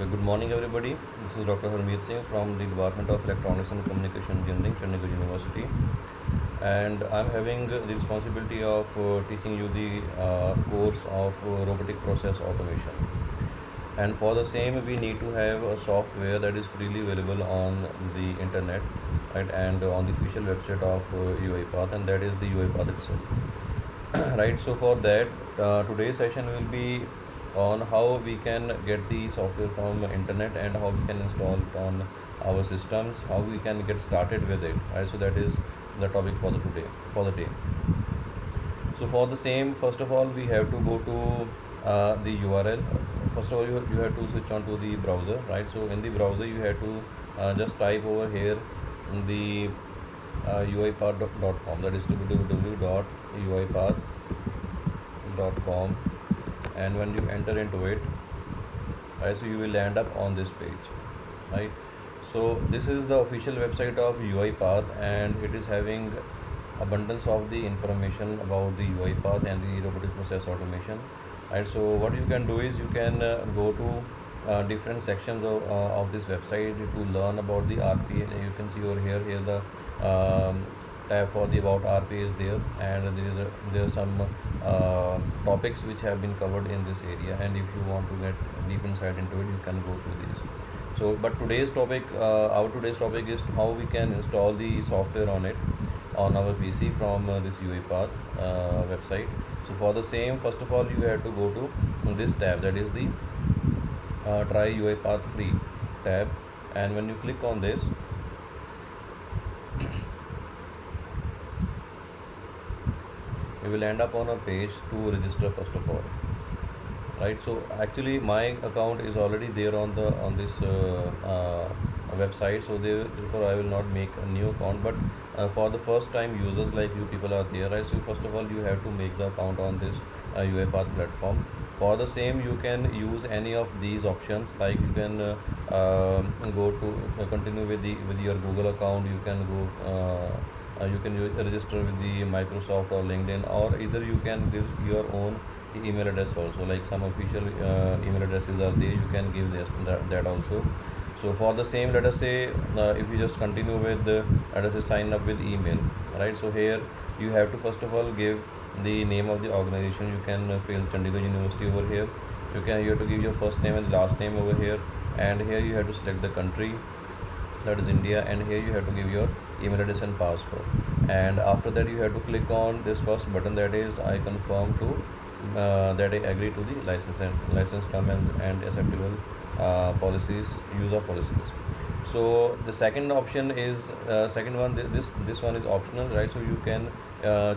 Okay, good morning, everybody. This is Dr. Harmeet Singh from the Department of Electronics and Communication Engineering, Chandigarh University, and I'm having the responsibility of teaching you the course of robotic process automation. And for the same, we need to have a software that is freely available on the internet, right, and on the official website of UiPath, and that is the UiPath itself. Right, so for that, today's session will be on how we can get the software from internet and how we can install it on our systems, how we can get started with it, right? So that is the topic for the day. So for the same, first of all, we have to go to the URL. First of all, you have to switch on to the browser, right? So in the browser, you have to just type over here in the uipath.com, that is www.uipath.com, and when you enter into it, right, so you will end up on this page, right? So this is the official website of UiPath, and it is having abundance of the information about the UiPath and the robotic process automation, right? So what you can do is you can go to different sections of this website to learn about the RPA. You can see over here the tab for the about RPA is there, and there are some topics which have been covered in this area, and if you want to get deep insight into it, you can go to these. So but our today's topic is how we can install the software on it on our PC from this UiPath website. So for the same, first of all, you have to go to this tab, that is the try UiPath free tab, and when you click on this, you will end up on a page to register first of all, right? So actually my account is already there on this website, so therefore I will not make a new account, but for the first time users like you people are there, right? So first of all, you have to make the account on this UiPath platform. For the same, you can use any of these options, like you can go to continue with the with your Google account. You can go you can register with the Microsoft or LinkedIn, or either you can give your own email address also, like some official email addresses are there, you can give that also. So for the same, let us say if you just continue with let us say sign up with email, right? So here you have to first of all give the name of the organization. You can fill Chandigarh University over here. You have to give your first name and last name over here, and here you have to select the country, that is India, and here you have to give your email address and password. And after that, you have to click on this first button, that is I confirm to that I agree to the license terms and acceptable policies, user policies. So the second option is second one. This one is optional, right? So you can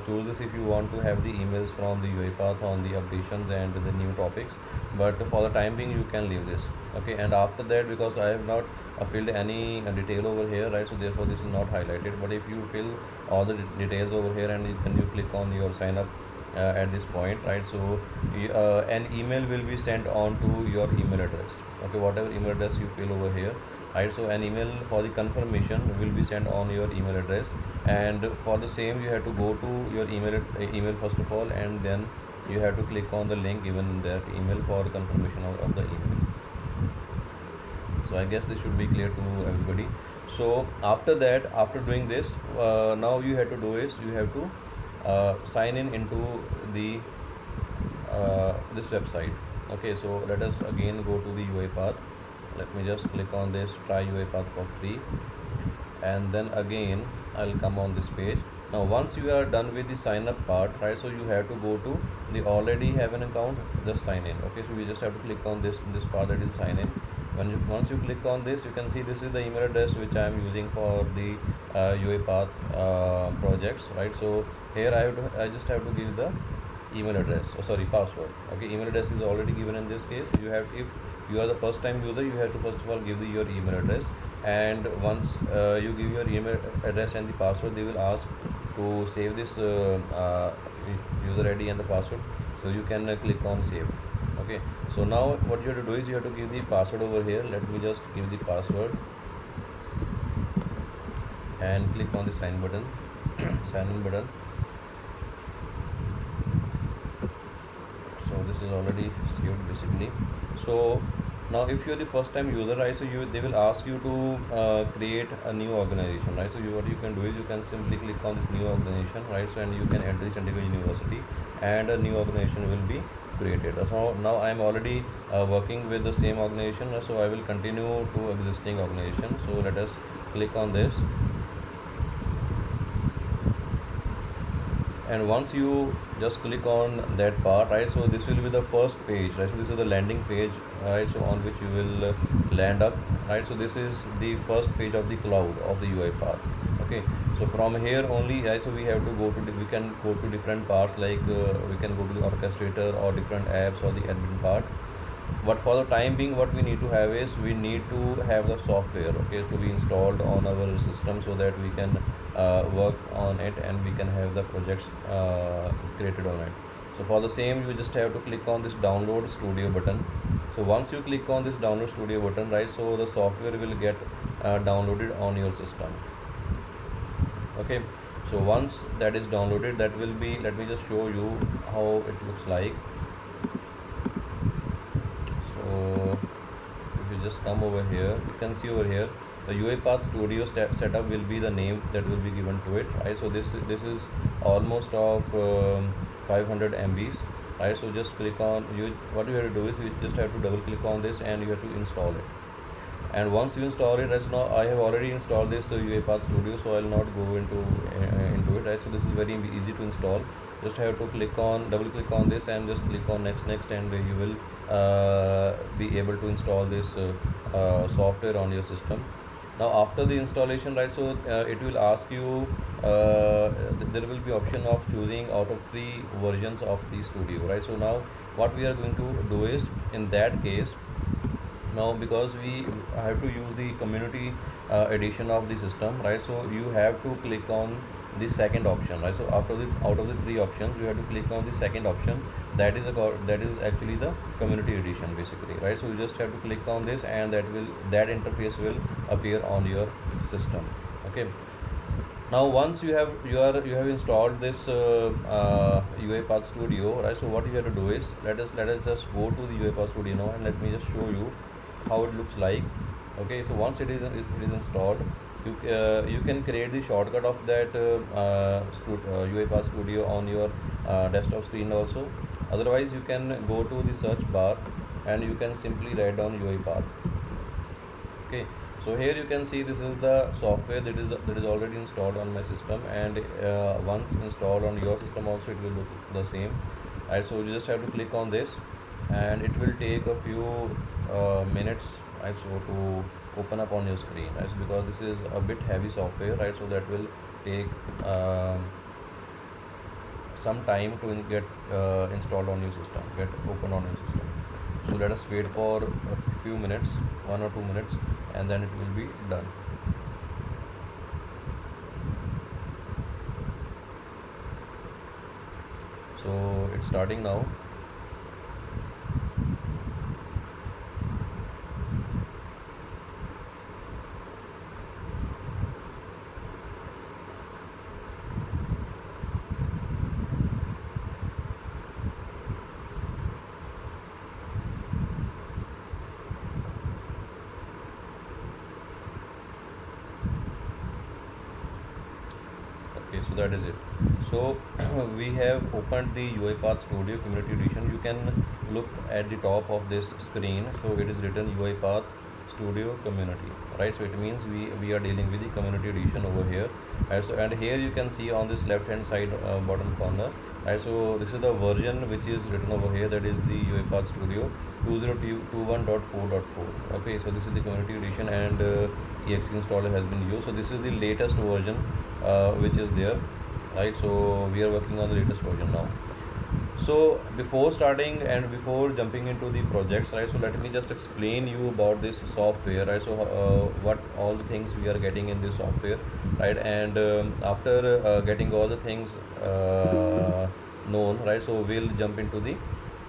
choose this if you want to have the emails from the UiPath on the updations and the new topics. But for the time being, you can leave this. Okay, and after that, because I have not filled any detail over here, right? So therefore, this is not highlighted. But if you fill all the details over here, and then you click on your sign up at this point, right? So an email will be sent on to your email address. Okay, whatever email address you fill over here, right? So an email for the confirmation will be sent on your email address, and for the same, you have to go to your email first of all, and then you have to click on the link given in that email for confirmation of the email. So I guess this should be clear to everybody. So after that, after doing this, now you have to do is you have to sign in into the this website. Okay, so let us again go to the UiPath. Let me just click on this try UiPath for free, and then again I'll come on this page. Now once you are done with the sign up part, right, so you have to go to the already have an account, just sign in. Okay, so we just have to click on this part, that is sign in. Once you click on this, you can see this is the email address which I am using for the UiPath projects, right? So here I just have to give the email address, sorry, password. Okay, email address is already given in this case. If you are the first time user, you have to first of all give your email address, and once you give your email address and the password, they will ask to save this user ID and the password, so you can click on save. Okay, so now what you have to do is you have to give the password over here. Let me just give the password and click on the sign button sign in button. So this is already saved basically. So Now if you're the first time user, right, so you they will ask you to create a new organization, right? So what you can do is you can simply click on this new organization, right? So and you can enter Chandigarh University and a new organization will be created. So now I am already working with the same organization, so I will continue to existing organization. So let us click on this, and once you just click on that part, right, so this will be the first page, right? So this is the landing page, right, so on which you will land up, right? So this is the first page of the cloud of the UiPath. Okay, so from here only, right, so we have to go to we can go to different parts, like we can go to the orchestrator or different apps or the admin part. But for the time being, what we need to have is we need to have the software, okay, to be installed on our system, so that we can work on it and we can have the projects created on it. So for the same, you just have to click on this download studio button. So once you click on this download studio button, right, so the software will get downloaded on your system. Okay, so once that is downloaded, that will be, let me just show you how it looks like. So if you just come over here, you can see over here the UiPath Studio setup will be the name that will be given to it, right? So this is almost of 500 MBs, right? So just click on you. What you have to do is you just have to double click on this and you have to install it. And once you install it, as now I have already installed this UiPath Studio, so I will not go into it, right? So this is very easy to install. Just have to click on, double click on this and just click on next, and you will be able to install this software on your system. Now after the installation, right, so it will ask you, there will be option of choosing out of three versions of the studio, right? So now what we are going to do is, in that case, now because we have to use the community edition of the system, right, so you have to click on the second option, right? So after the out of the three options, you have to click on the second option, that is that is actually the community edition basically, right? So you just have to click on this and that interface will appear on your system. Okay, now once you have installed this UiPath Studio, right, so what you have to do is, let us just go to the UiPath Studio now, and let me just show you how it looks like. Okay, so once it is installed, you can create the shortcut of that UiPath Studio on your desktop screen also. Otherwise, you can go to the search bar and you can simply write down UiPath. Okay, so here you can see this is the software that is already installed on my system, and once installed on your system also, it will look the same, right? So you just have to click on this and it will take a few minutes, right, so to open up on your screen, right? So because this is a bit heavy software, right, so that will take some time to get installed on your system, get open on your system. So let us wait for a few minutes, 1 or 2 minutes, and then it will be done. So it's starting now. Okay, so that is it. So we have opened the UiPath Studio Community Edition. You can look at the top of this screen, so it is written UiPath Studio Community, right? So it means we are dealing with the community edition over here, right? So and here you can see on this left hand side bottom corner, right? So this is the version which is written over here, that is the UiPath Studio 2021.4.4. Okay, so this is the community edition, and exe installer has been used. So this is the latest version which is there, right? So we are working on the latest version now. So before starting and before jumping into the projects, right, so let me just explain you about this software, right? So what all the things we are getting in this software, right? And after getting all the things known, right, so we'll jump into the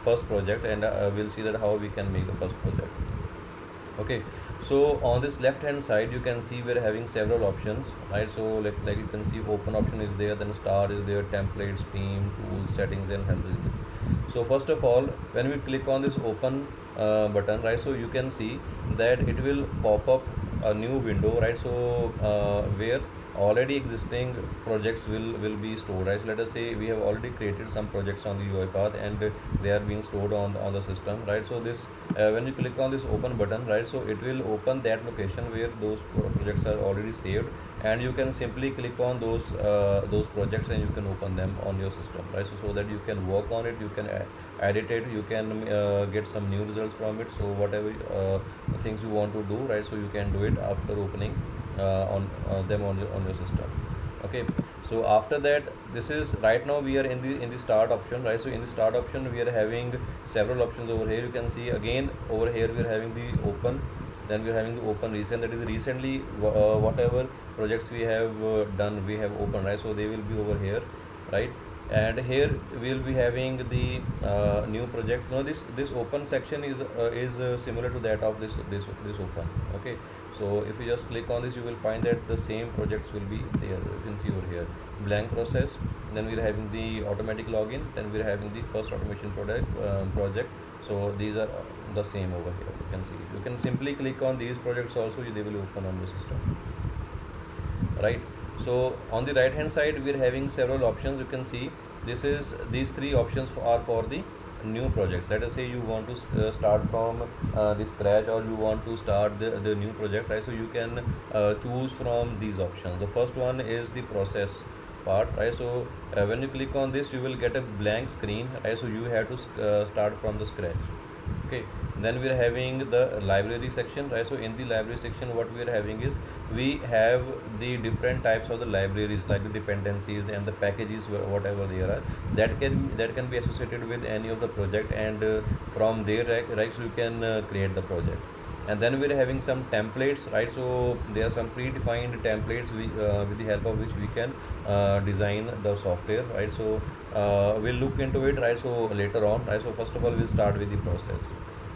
first project, and we'll see that how we can make the first project. Okay, so on this left hand side you can see we're having several options, right? So like you can see, open option is there, then start is there, templates, theme, tools, settings, and help is there. So first of all, when we click on this open button, right, so you can see that it will pop up a new window, right, so where already existing projects will be stored, right. So let us say we have already created some projects on the UiPath, and they are being stored on the system, right. So this when you click on this open button, right, so it will open that location where those projects are already saved, and you can simply click on those projects and you can open them on your system, right. So that you can work on it, you can edit it, you can get some new results from it. So whatever things you want to do, right, so you can do it after opening on them on your system. Okay, so after that, this is right now we are in the start option, right. So in the start option we are having several options over here. You can see again over here we are having the open, then we are having the open recent, that is recently whatever projects we have done, we have opened, right. So they will be over here, right. And here we will be having the new project. Now this open section is similar to that of this open. Okay, so if you just click on this, you will find that the same projects will be there. You can see over here blank process, then we are having the automatic login, then we are having the first automation project. So these are the same over here. You can see, you can simply click on these projects also, they will open on the system, right. So on the right hand side we are having several options. You can see these three options are for the new projects. Let us say you want to start from the scratch, or you want to start the new project, right. So you can choose from these options. The first one is the process part, right. So when you click on this, you will get a blank screen, right. So you have to start from the scratch. Okay, then we are having the library section, right. So in the library section, what we are having is we have the different types of the libraries, like the dependencies and the packages, whatever they are, that can be associated with any of the project, and from there, right, so you can create the project. And then we're having some templates, right. So there are some predefined templates with the help of which we can design the software, right. So we'll look into it, right, so later on, right. So first of all, we'll start with the process.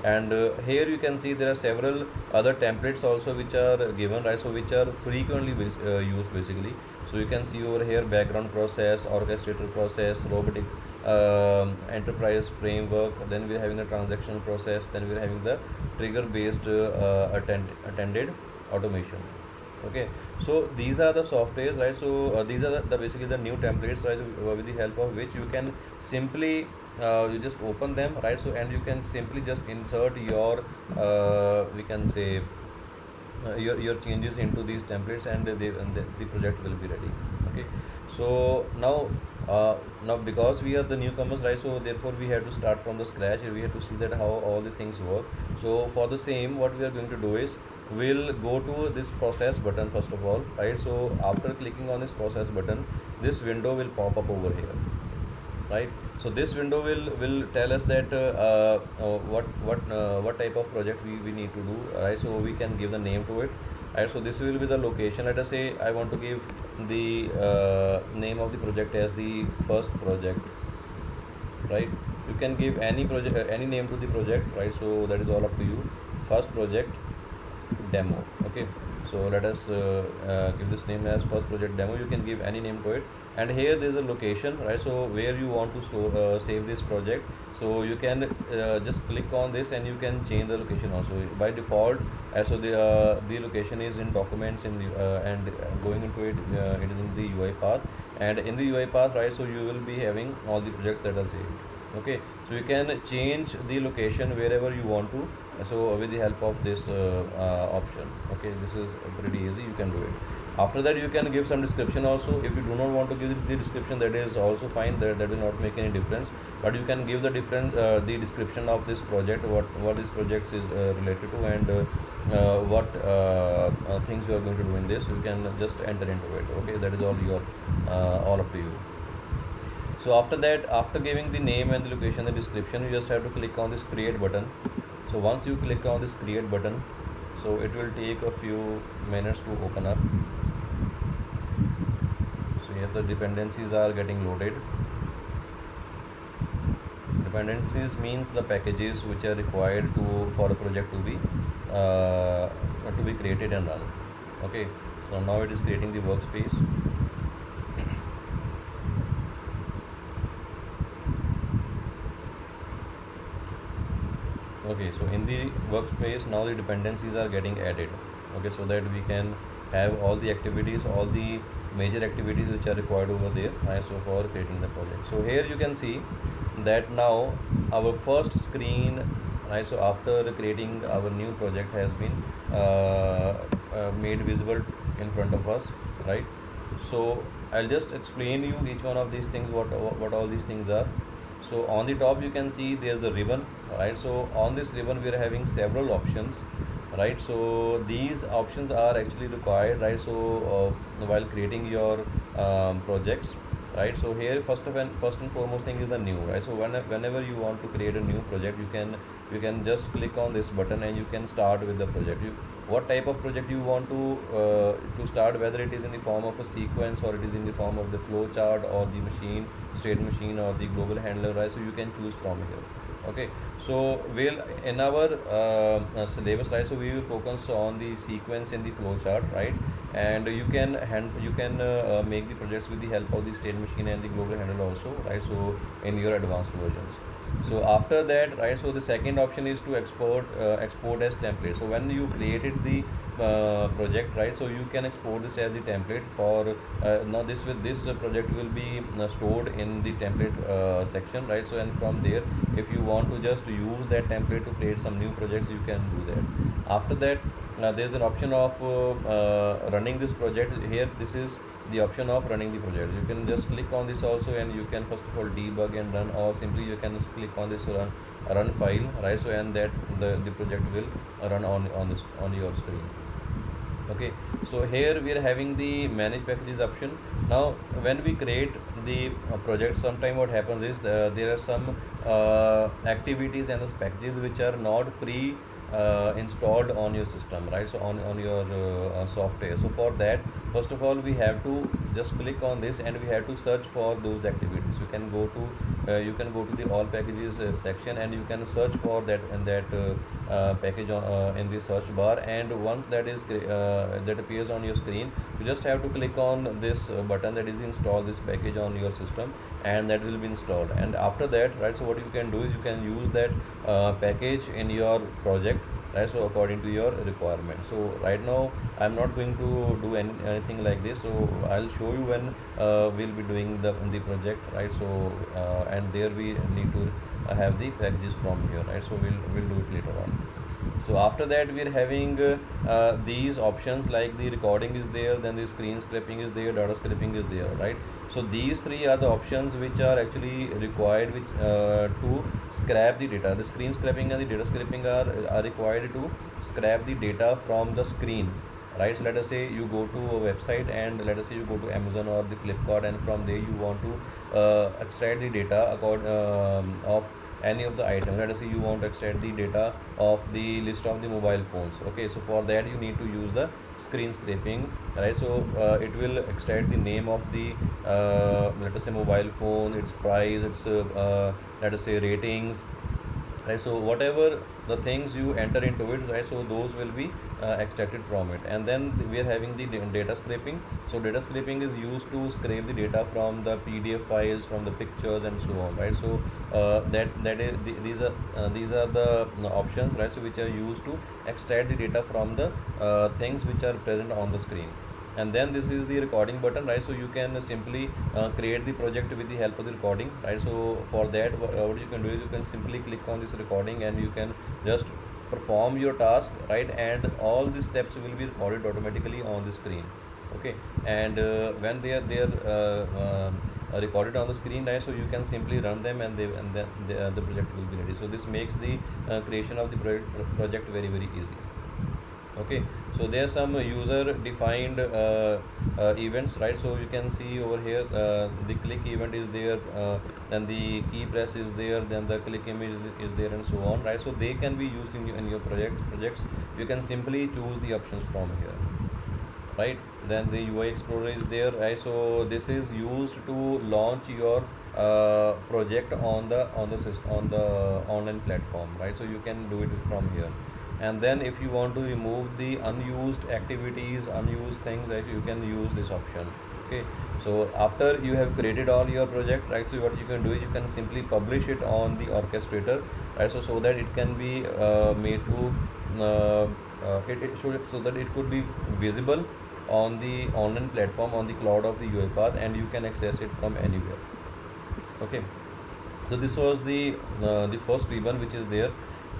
And here you can see there are several other templates also which are given, right. So which are frequently used basically. So you can see over here background process, orchestrator process, robotic enterprise framework, then we're having the transactional process, then we're having the trigger based attended automation. Okay, so these are the softwares, right. So these are the basically the new templates, right, with the help of which you can simply you just open them, right. So and you can simply just insert your we can say your changes into these templates, and the project will be ready. Okay, so now because we are the newcomers, right, so therefore we have to start from the scratch, and we have to see that how all the things work. So for the same, what we are going to do is we'll go to this process button first of all, right. So after clicking on this process button, this window will pop up over here, right. So this window will tell us that what type of project we need to do, right. So we can give the name to it, right. So this will be the location. Let us say I want to give the name of the project as the first project, right. You can give any project any name to the project, right. So that is all up to you. First project demo. Okay, so let us give this name as first project demo. You can give any name to it, and here there is a location, right. So where you want to store save this project, so you can just click on this and you can change the location also. By default, so the location is in documents in the and going into it, it is in the UiPath, and in the UiPath, right. So you will be having all the projects that are saved. Okay, so you can change the location wherever you want to, so with the help of this option. Okay, this is pretty easy, you can do it. After that, you can give some description also. If you do not want to give the description, that is also fine, that will not make any difference. But you can give the different the description of this project, what this project is related to, and what things you are going to do in this. You can just enter into it. Okay, that is all up to you. So after that, after giving the name and the location, the description, you just have to click on this create button. So once you click on this create button, so it will take a few minutes to open up. So here the dependencies are getting loaded. Dependencies means the packages which are required for a project to be created and run. Okay, so now it is creating the workspace. Okay, so in the workspace now the dependencies are getting added. Okay, so that we can have all the activities, all the major activities which are required over there, right? So for creating the project. So here you can see that now our first screen, right? So after creating our new project has been made visible in front of us, right? So I'll just explain you each one of these things, what all these things are. So on the top you can see there's a ribbon, right? So on this ribbon we are having several options, right? So these options are actually required, right? So while creating your projects, right? So here first and foremost thing is the new, right? So whenever you want to create a new project, you can just click on this button and you can start with the project. What type of project you want to start, whether it is in the form of a sequence or it is in the form of the flow chart or the machine state machine or the global handler, right? So you can choose from here. Okay, so we'll in our syllabus, right? So we will focus on the sequence in the flow chart, right? And you can make the projects with the help of the state machine and the global handler also, right? So in your advanced versions. So after that, right, so the second option is to export as template. So when you created the project, right, so you can export this as the template for now this with this project will be stored in the template section, right? So and from there, if you want to just use that template to create some new projects, you can do that. After that, there's an option of running this project here. This is the option of running the project. You can just click on this also, and you can first of all debug and run, or simply you can click on this run file, right? So and that the project will run on this on your screen. Okay, so here we are having the manage packages option. Now when we create the project, sometime what happens is there are some activities and those packages which are not pre installed on your system, right? So on your software. So for that, first of all we have to just click on this and we have to search for those activities. You can go to the all packages section, and you can search for that and that package in the search bar. And once that appears on your screen, you just have to click on this button, that is install this package on your system, and that will be installed. And after that, right, so what you can do is you can use that package in your project, right? So according to your requirement. So right now I'm not going to do anything like this, so I'll show you when we'll be doing the project, right? So and there we need to have the packages from here, right? So we'll do it later on. So after that we are having these options, like the recording is there, then the screen scraping is there, data scraping is there, right? So these three are the options which are actually required, which to scrap the data. The screen scraping and the data scraping are required to scrap the data from the screen, right? So let us say you go to a website, and let us say you go to Amazon or the Flipkart, and from there you want to extract the data of any of the items. Let us say you want to extract the data of the list of the mobile phones. Okay, so for that you need to use the screen scraping, right? So it will extract the name of the let us say mobile phone, its price, its let us say ratings, right? So whatever the things you enter into it, right, so those will be extracted from it. And then we are having the data scraping. So data scraping is used to scrape the data from the PDF files, from the pictures and so on, right? So these are the options, right? So which are used to extract the data from the things which are present on the screen. And then this is the recording button, right? So you can simply create the project with the help of the recording, right? So for that, what you can do is you can simply click on this recording, and you can just perform your task, right? And all the steps will be recorded automatically on the screen. Okay, and when they are recorded on the screen, right? So you can simply run them, and then the project will be ready. So this makes the creation of the project very very easy. Okay, so there are some user defined events, right? So you can see over here the click event is there, then the key press is there, then the click image is there, and so on, right? So they can be used in your projects. You can simply choose the options from here, right? Then the UI Explorer is there, right? So this is used to launch your project on the online platform, right? So you can do it from here. And then if you want to remove the unused activities, unused things, right, you can use this option. Okay, So after you have created all your project, right, so what you can do is you can simply publish it on the orchestrator, right, so that it can be made to it should, so that it could be visible on the online platform on the cloud of the UiPath, and you can access it from anywhere. Okay, so this was the first ribbon which is there.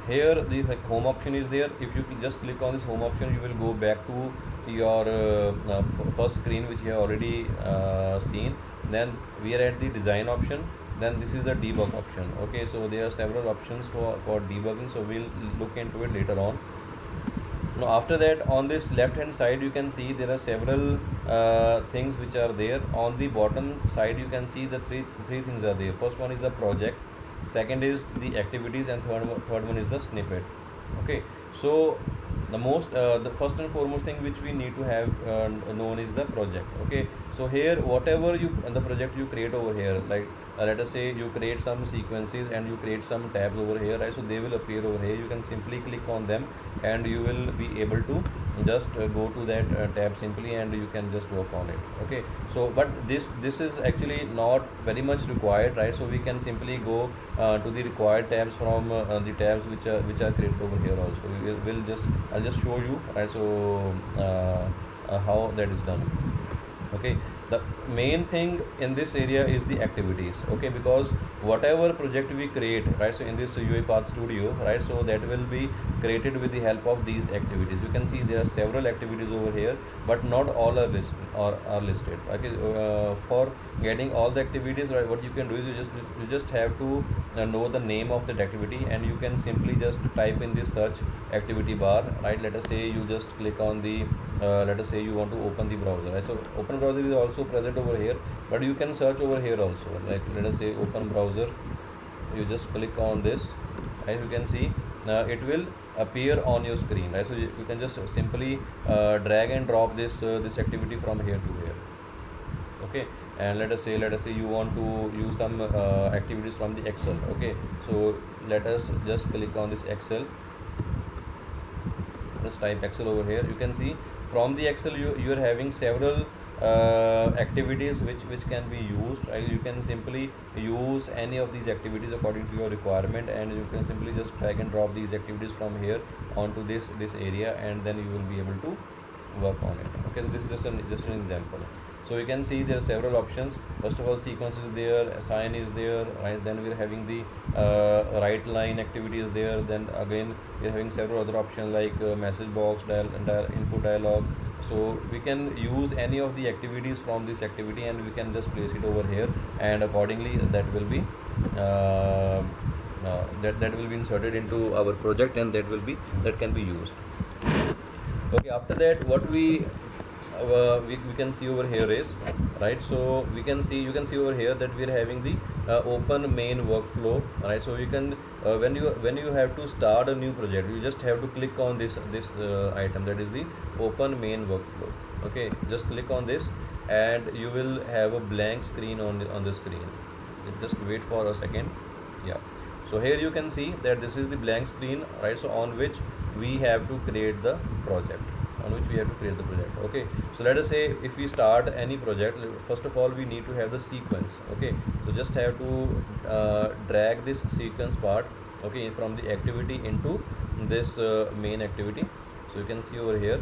Here the home option is there. If you just click on this home option, you will go back to your first screen which you have already seen. Then we are at the design option. Then this is the debug option. Okay, so there are several options for debugging, so we'll look into it later on. Now after that, on this left hand side you can see there are several things which are there. On the bottom side you can see the three things are there. First one is the project, second is the activities, and third one is the snippet. Okay, so the first and foremost thing which we need to have known is the project. Okay, so here whatever you the project you create over here, like let us say you create some sequences and you create some tabs over here, right, so they will appear over here. You can simply click on them and you will be able to just go to that tab simply, and you can just work on it. Okay, so but this is actually not very much required, right, so we can simply go to the required tabs from the tabs which are created over here also. We'll just I'll just show you, right, so how that is done. Okay, the main thing in this area is the activities. Okay, because whatever project we create, right, so in this UiPath Studio, right, so that will be created with the help of these activities. You can see there are several activities over here, but not all are listed. Okay, for getting all the activities, right, what you can do is you just have to know the name of that activity, and you can simply just type in the search activity bar, right. Let us say you just click on the let us say you want to open the browser, right? So open browser is also present over here, but you can search over here also, like let us say open browser. You just click on this, and you can see it will appear on your screen, right, so you can just simply drag and drop this activity from here to here. Okay, and let us say you want to use some activities from the Excel. Okay, so let us just click on this Excel. Just type Excel over here. You can see from the Excel you are having several activities which can be used. You can simply use any of these activities according to your requirement, and you can simply just drag and drop these activities from here onto this area, and then you will be able to work on it. Okay, so this is just an example. So you can see there are several options. First of all, sequence is there, assign is there, right, then we're having the right line activity is there, then again we're having several other options like message box, input dialog. So we can use any of the activities from this activity, and we can just place it over here, and accordingly that will be that will be inserted into our project, and that can be used. Okay, after that what we can see over here is, right, so you can see over here that we are having the open main workflow, right, so you can when you have to start a new project, you just have to click on this item, that is the open main workflow. Okay, just click on this, and you will have a blank screen on the screen. Just wait for a second. Yeah, so here you can see that this is the blank screen, right, so on which we have to create the project. Okay, so let us say if we start any project, first of all we need to have the sequence. Okay, so just have to drag this sequence part, okay, from the activity into this main activity. So you can see over here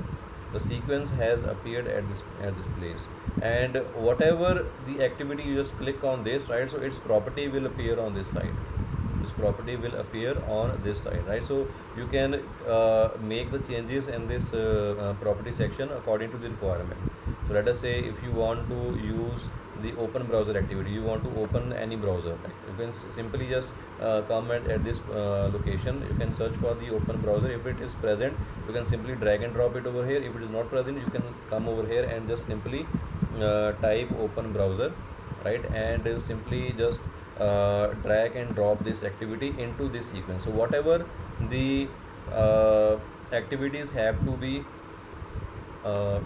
the sequence has appeared at this place, and whatever the activity, you just click on this, right, so its property will appear on this side. This property will appear on this side, right, so you can make the changes in this property section according to the requirement. So let us say if you want to use the open browser activity, you want to open any browser, right? You can simply just come at this location. You can search for the open browser. If it is present, you can simply drag and drop it over here. If it is not present, you can come over here and just simply type open browser, right, and simply just drag and drop this activity into this sequence. So whatever the activities have to be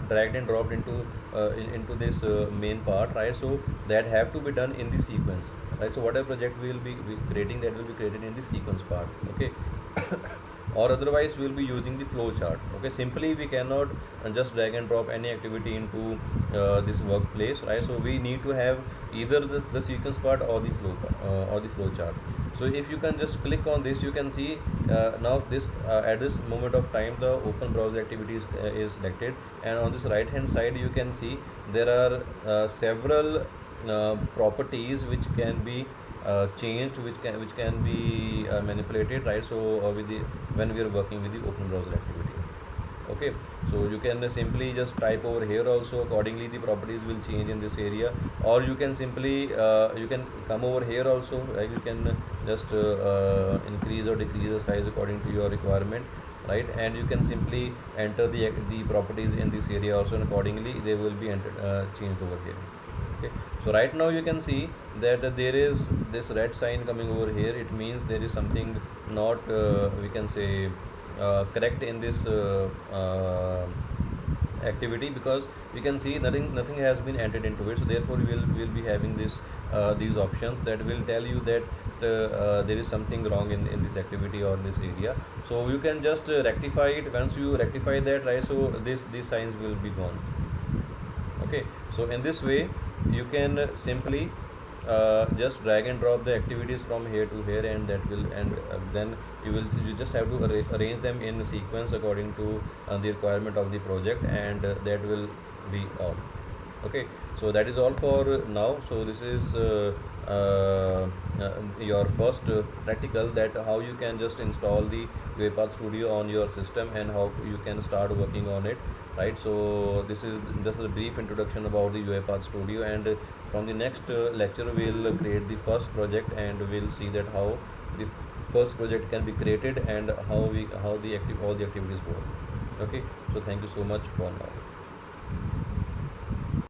dragged and dropped into this main part, right, so that have to be done in the sequence, right, so whatever project we will be creating, that will be created in the sequence part. Okay. or otherwise we will be using the flow chart. Okay, simply we cannot just drag and drop any activity into this workplace, right? So we need to have either the sequence part or the flow chart. So if you can just click on this, you can see now this at this moment of time the open browser activity is selected, and on this right hand side you can see there are several properties which can be changed, which can be manipulated, right? So with the when we are working with the open browser activity. Okay, so you can simply just type over here also, accordingly the properties will change in this area, or you can simply you can come over here also, like you can just increase or decrease the size according to your requirement, right? And you can simply enter the properties in this area also, and accordingly they will be entered changed over here. Okay, so right now you can see that there is this red sign coming over here. It means there is something not we can say correct in this activity, because we can see nothing has been entered into it. So therefore we will be having this these options that will tell you that there is something wrong in this activity or this area. So you can just rectify it. Once you rectify that, right, so this these signs will be gone. Okay, so in this way you can simply just drag and drop the activities from here to here, and that will, and then you just have to arrange them in sequence according to the requirement of the project, and that will be all. Okay, so that is all for now. So this is your first practical, that how you can just install the UiPath Studio on your system and how you can start working on it, right? So this is just a brief introduction about the UiPath Studio, and from the next lecture we'll create the first project, and we'll see that how the first project can be created and how the all the activities work. Okay, so thank you so much for now.